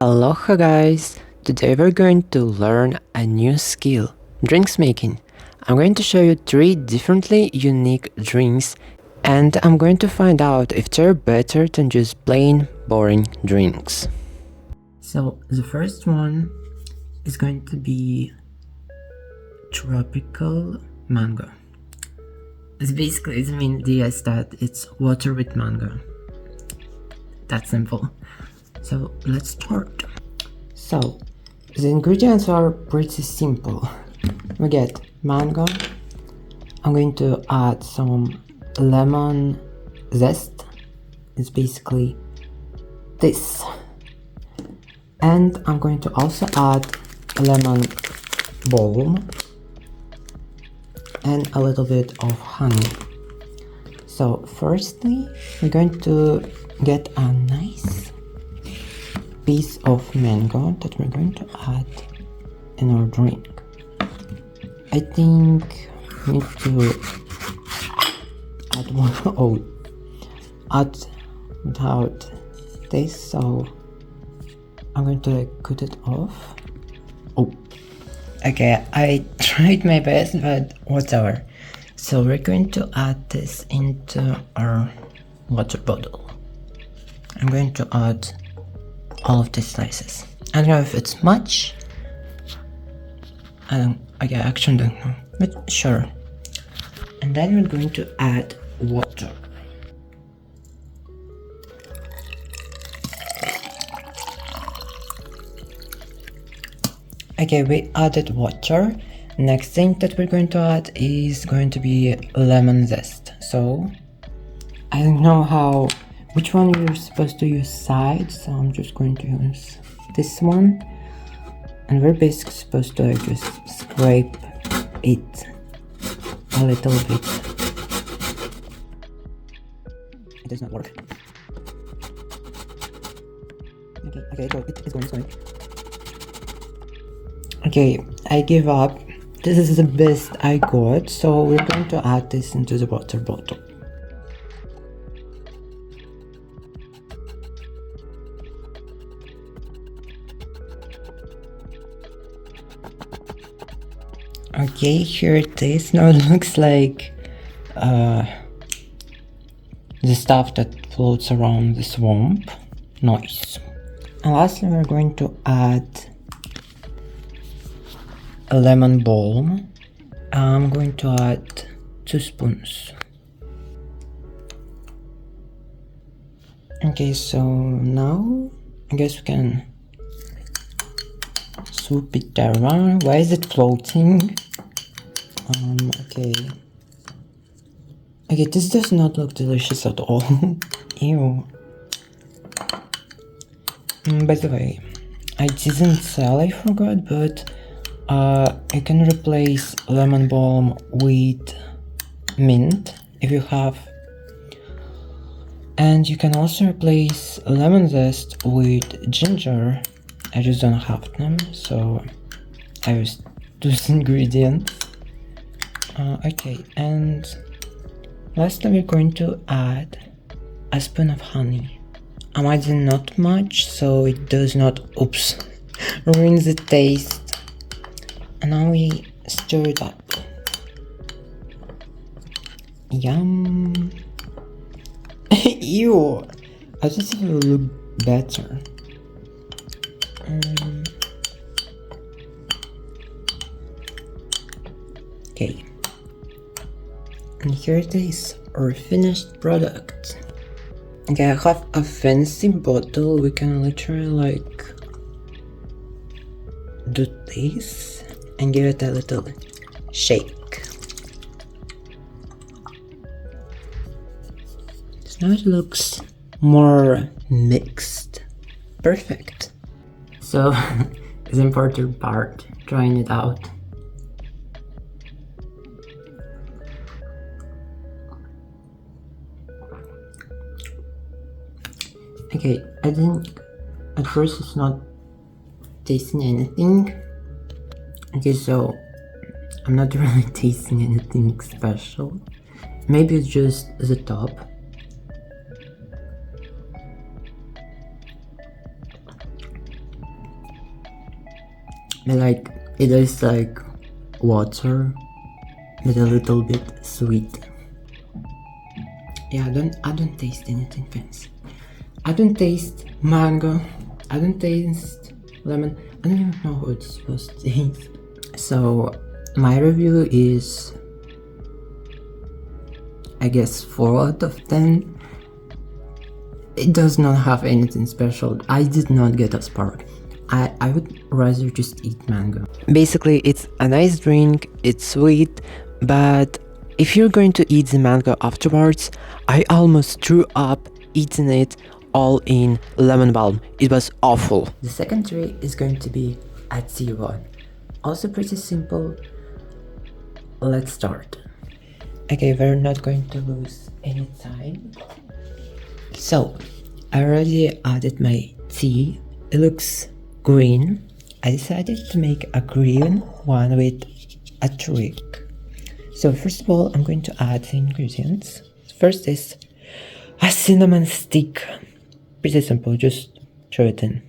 Aloha guys! Today we're going to learn a new skill, drinks making. I'm going to show you 3 differently unique drinks and I'm going to find out if they're better than just plain boring drinks. So the first one is going to be tropical mango. It idea is that it's water with mango. That's simple. So let's start. So the ingredients are pretty simple. We get mango. I'm going to add some lemon zest. It's basically this. And I'm going to also add lemon balm and a little bit of honey. So firstly, we're going to get a nice piece of mango that we're going to add in our drink. I think we need to add one. Add without this, so I'm going to cut it off. Okay, I tried my best, but whatever. So we're going to add this into our water bottle. I'm going to add all of these slices. I don't know if it's much. I actually don't know, but sure. And then we're going to add water. Okay, we added water. Next thing that we're going to add is going to be lemon zest. So I don't know which one you're supposed to use side, so I'm just going to use this one. And we're basically supposed to just scrape it a little bit. It does not work. Okay, so it's going. Okay, I give up. This is the best I got, so we're going to add this into the water bottle. Okay, here it is. Now it looks like the stuff that floats around the swamp. Nice. And lastly, we're going to add a lemon balm. I'm going to add 2 spoons. Okay, so now I guess we can swoop it around. Why is it floating? Okay, this does not look delicious at all. Ew. By the way, I didn't sell, I forgot, but you can replace lemon balm with mint if you have, and you can also replace lemon zest with ginger. I just don't have them, so I use those ingredients. Okay, and lastly we're going to add a spoon of honey. I'm adding not much so it does not ruin the taste. And now we stir it up. Yum. Ew. I just think it will look better. Okay. And here it is, our finished product. Okay, I have a fancy bottle. We can literally do this and give it a little shake. So now it looks more mixed. Perfect. So the important part, trying it out. Okay, I think at first it's not tasting anything. Okay, so I'm not really tasting anything special. Maybe it's just the top. Like it is like water, but a little bit sweet. Yeah, I don't taste anything fancy. I don't taste mango. I don't taste lemon. I don't even know how it's supposed to taste. So my review is, I guess, 4 out of 10. It does not have anything special. I did not get a spark. I would rather just eat mango. Basically, it's a nice drink, it's sweet, but if you're going to eat the mango afterwards, I almost threw up eating it all in lemon balm. It was awful. The second tray is going to be a tea one. Also pretty simple. Let's start. Okay, we're not going to lose any time. So, I already added my tea. It looks green. I decided to make a green one with a trick. So first of all, I'm going to add the ingredients. First is a cinnamon stick. Pretty simple, just throw it in.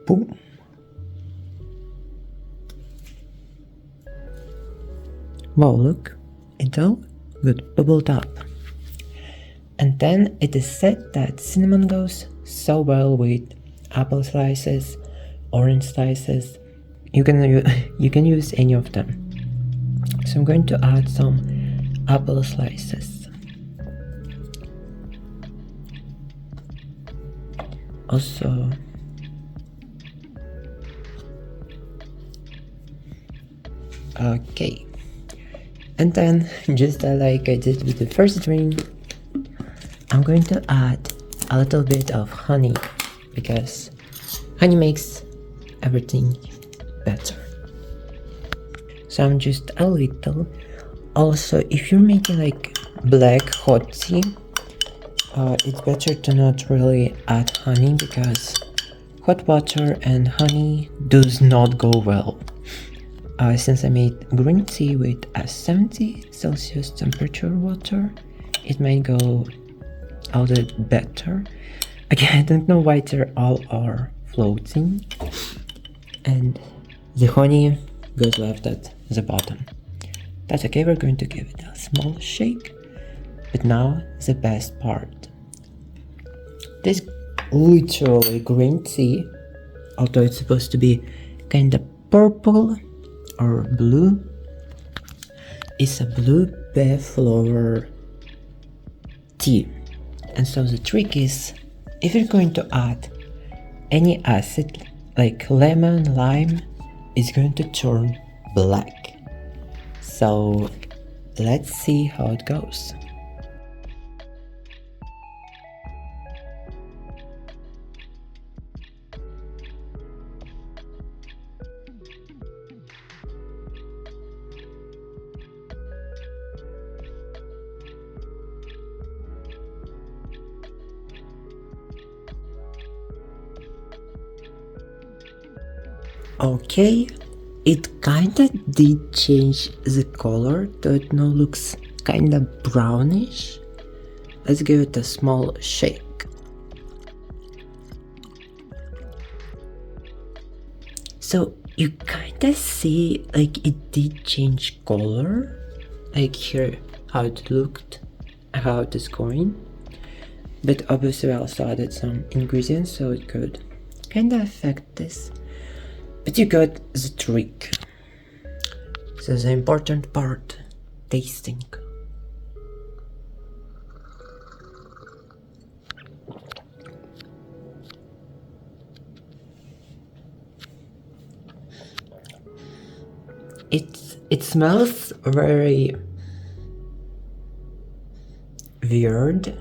Boom. Wow, look, it all got bubbled up. And then it is said that cinnamon goes so well with apple slices, orange slices. You can use any of them. So I'm going to add some apple slices. Also, okay. And then, just like I did with the first drink, I'm going to add a little bit of honey, because honey makes everything better. So I'm just a little. Also, if you're making like black hot tea, it's better to not really add honey, because hot water and honey does not go well. Since I made green tea with a 70 Celsius temperature water, it might go a little better. Again, I don't know why they all are floating. And the honey goes left at the bottom. That's okay, we're going to give it a small shake. But now, the best part. This literally green tea, although it's supposed to be kind of purple or blue, is a blueberry flower tea. And so the trick is, if you're going to add any acid like lemon, lime, it's going to turn black. So let's see how it goes. Okay, it kinda did change the color, so it now looks kinda brownish. Let's give it a small shake. So you kinda see like it did change color, like here how it looked, how it is going. But obviously I also added some ingredients so it could kinda affect this. But you got the trick. So the important part, tasting. It smells very weird.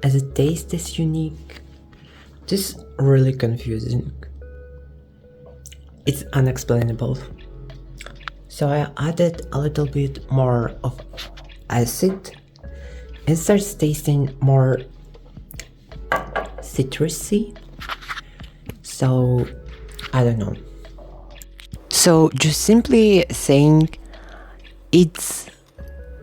As the taste is unique. This is really confusing. It's unexplainable. So I added a little bit more of acid. It starts tasting more citrusy. So I don't know. So just simply saying, it's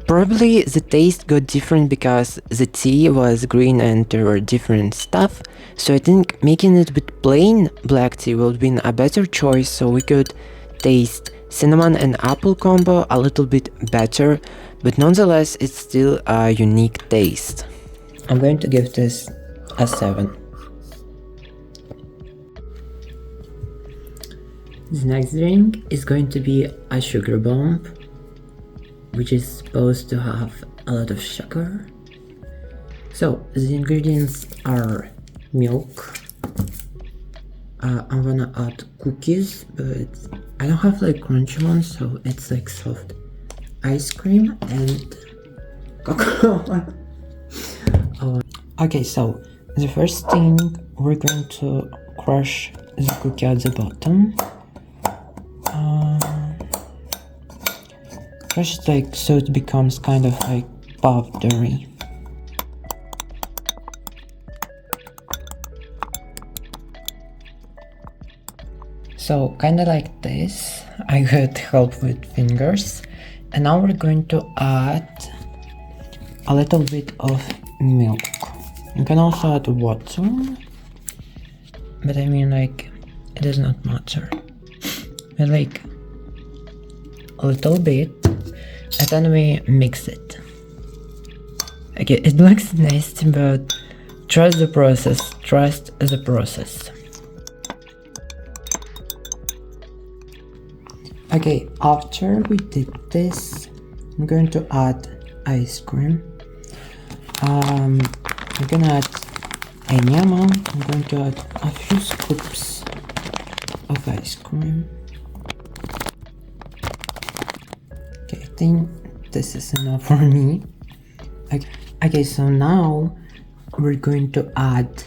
Probably the taste got different because the tea was green and there were different stuff, so I think making it with plain black tea would have been a better choice, so we could taste cinnamon and apple combo a little bit better, but nonetheless it's still a unique taste. I'm going to give this a 7. The next drink is going to be a sugar bomb, which is supposed to have a lot of sugar. So the ingredients are milk. I'm gonna add cookies, but I don't have like crunchy ones, so it's like soft ice cream and cocoa. Okay, so the first thing, we're going to crush the cookie at the bottom. Crush it like so it becomes kind of like powdery. So kinda like this. I got help with fingers. And now we're going to add a little bit of milk. You can also add water, but I mean like it does not matter. But like a little bit, and then we mix it. Okay, it looks nasty, but trust the process, trust the process. Okay, after we did this, I'm going to add ice cream. You can add any amount. I'm going to add a few scoops of ice cream. Okay, I think this is enough for me. Okay, so now we're going to add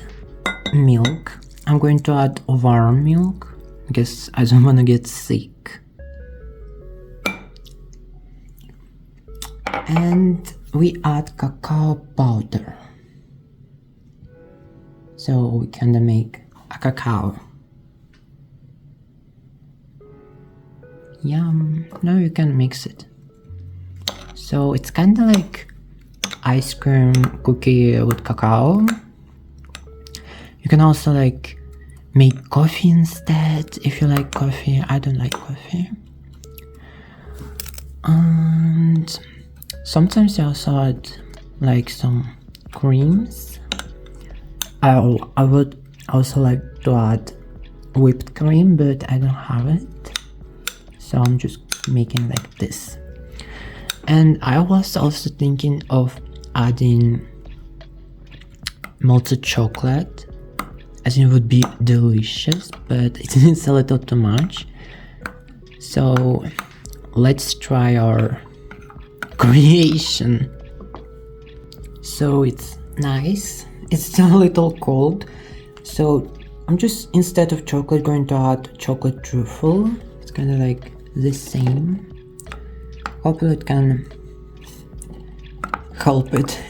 milk. I'm going to add warm milk because I don't want to get sick. And we add cacao powder. So we can make a cacao. Yum. Now you can mix it. So it's kind of like ice cream cookie with cacao. You can also like make coffee instead if you like coffee. I don't like coffee. And sometimes I also add like some creams. I would also like to add whipped cream, but I don't have it. So I'm just making like this. And I was also thinking of adding melted chocolate, as it would be delicious, but it needs a little too much. So let's try our creation. So it's nice. It's still a little cold. So I'm just, instead of chocolate, going to add chocolate truffle. It's kind of like the same. Hopefully it can help it.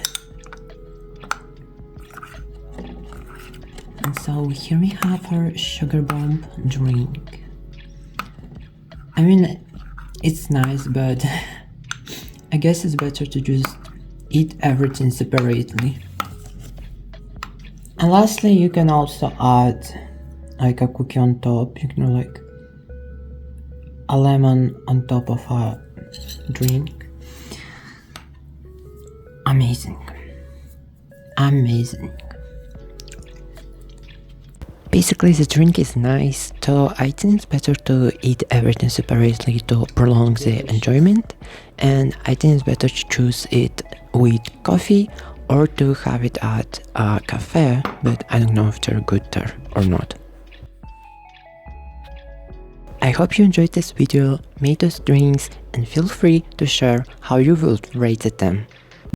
And so here we have our sugar bomb drink. I mean, it's nice, but I guess it's better to just eat everything separately. And lastly, you can also add like a cookie on top. You can like a lemon on top of a drink. Amazing. Amazing. Basically the drink is nice, so I think it's better to eat everything separately to prolong the enjoyment, and I think it's better to choose it with coffee or to have it at a cafe, but I don't know if they're good there or not. I hope you enjoyed this video, made those drinks, and feel free to share how you would rate them.